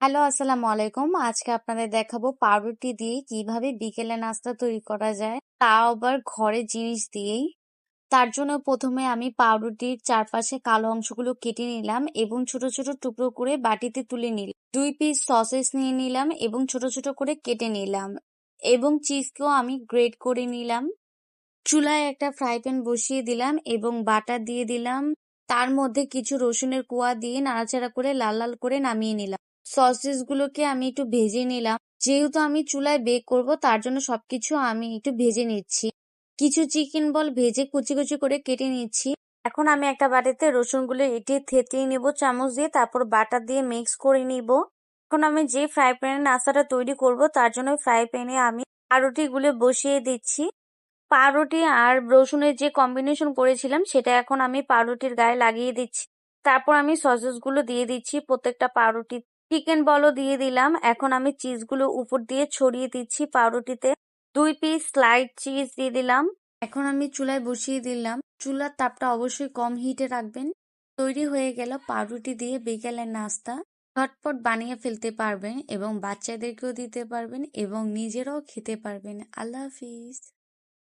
Hello, আসসালামু আলাইকুম। আজকে আপনাদের দেখাবো পাউরুটি দিয়ে কিভাবে বিকেলে নাস্তা তৈরি করা যায়, তাও আবার ঘরের জিনিস দিয়েই। তার জন্য প্রথমে আমি পাউরুটির চারপাশে কালো অংশগুলো কেটে নিলাম এবং ছোট ছোট টুকরো করে বাটিতে তুলে নিলাম। 2 পিস সসেস নিয়ে নিলাম এবং ছোট ছোট করে কেটে নিলাম এবং চিজকেও আমি গ্রেট করে নিলাম। চুলায় একটা ফ্রাই প্যান বসিয়ে দিলাম এবং বাটার দিয়ে দিলাম। তার মধ্যে কিছু রসুনের কোয়া দিয়ে নাড়াচাড়া করে লাল লাল করে নামিয়ে নিলাম। সসেস গুলোকে আমি একটু ভেজে নিলাম। যেহেতু আমি চুলায় বেক করব, তার জন্য সবকিছু আমি একটু ভেজে নিচ্ছি। কিছু চিকেন বল ভেজে কুচি কুচি করে কেটে নিচ্ছি। এখন আমি একটা বাটিতে রসুনগুলো এঁটে থেতলিয়ে নিব চামচ দিয়ে, তারপর বাটার দিয়ে মিক্স করে নিব। এখন আমি যে ফ্রাই প্যানে নাস্তাটা তৈরি করব, তার জন্য ফ্রাই প্যানে আমি পাউরুটিগুলো বসিয়ে দিচ্ছি। পাউরুটি আর রসুনের যে কম্বিনেশন করেছিলাম, সেটা এখন আমি পাউরুটির গায়ে লাগিয়ে দিচ্ছি। তারপর আমি সসেস গুলো দিয়ে দিচ্ছি প্রত্যেকটা পাউরুটি। চিকেন বলও দিয়ে দিলাম। এখন আমি চিজগুলো উপর দিয়ে ছড়িয়ে দিচ্ছি পাউরুটিতে। 2 পিস স্লাইড চিজ দিয়ে দিলাম। এখন আমি চুলায় বসিয়ে দিলাম। চুলার তাপটা অবশ্যই কম হিটে রাখবেন। তৈরি হয়ে গেল পাউরুটি দিয়ে বিকেলের নাস্তা। ঝটপট বানিয়ে ফেলতে পারবেন এবং বাচ্চাদেরকেও দিতে পারবেন এবং নিজেরাও খেতে পারবেন। আল্লাহ হাফিজ।